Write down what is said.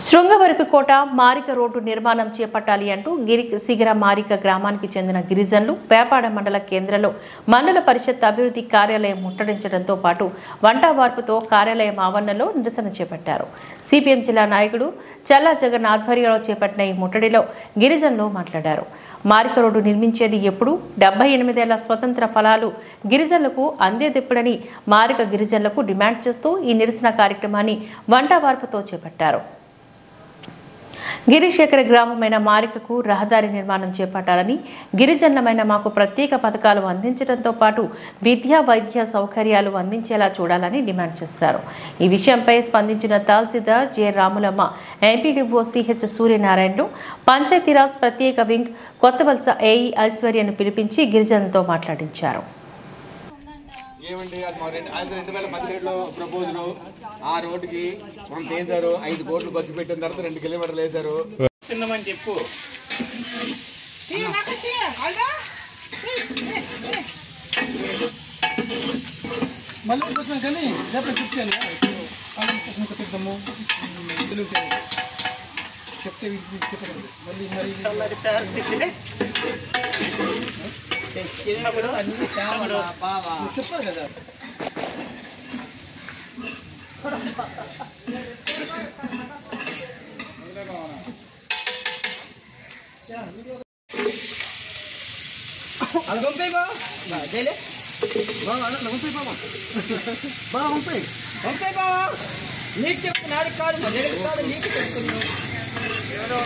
Srungavarapukota Marika road నిర్మాణం చేపట్టాలి అంటూ సిగిర మారిక గ్రామానికి చెందిన గిరిజనులు పేపాడ మండల కేంద్రంలో మండల పరిషత్ అభివృద్ధి కార్యాలయం ముట్టడించడంతో పాటు వంటవార్పుతో కార్యాలయం ఆవరణలో నిరసన చేపట్టారు. సిపిఎం జిల్లా నాయకుడు చల్లా జగన్ ఆధ్వర్యంలో చేపట్టిన ఈ ముట్టడిలో గిరిజనులు మాట్లాడారు. మారిక రోడ్డు నిర్మించేది ఎప్పుడు 78 ఏళ్ల స్వతంత్ర ఫలాలు గిరిజనులకు అందేదెప్పుడని మారిక గిరిజనులకు డిమాండ్ చేస్తూ ఈ నిరసన కార్యక్రమాన్ని వంటవార్పుతో చేపట్టారు. గిరిశేఖర గ్రామమైన మారికకు రహదారి నిర్మాణం చేపట్టాలని, గిరిజనులమైన మాకు ప్రత్యేక పథకాలు అందించడంతో పాటు విద్యా వైద్య సౌకర్యాలు అందించేలా చూడాలని డిమాండ్ చేశారు. ఈ విషయంపై స్పందించిన తహసీల్దార్ జె రాములమ్మ, ఎంపీడీఓ సిహెచ్ సూర్యనారాయణను పంచాయతీరాజ్ ప్రత్యేక వింగ్ కొత్తవలస ఏఈ ఐశ్వర్యను పిలిపించి గిరిజనులతో మాట్లాడించారు. ఏమండి అది 2017లో ప్రపోజల్ ఆ రోడ్డుకి మనం చేశారు. 5 కోట్లు ఖర్చు పెట్టిన తర్వాత 2 కిలోమీటర్లు వేశారు. తిన్నామని చెప్పు. మళ్ళీ కొంచెం కానీ చెప్తాను చెప్తే మళ్ళీ చెప్పారు కదా. నీకు చెప్తున్నారు కాదు కాదు నీకు చెప్తున్నావు. ఎవరో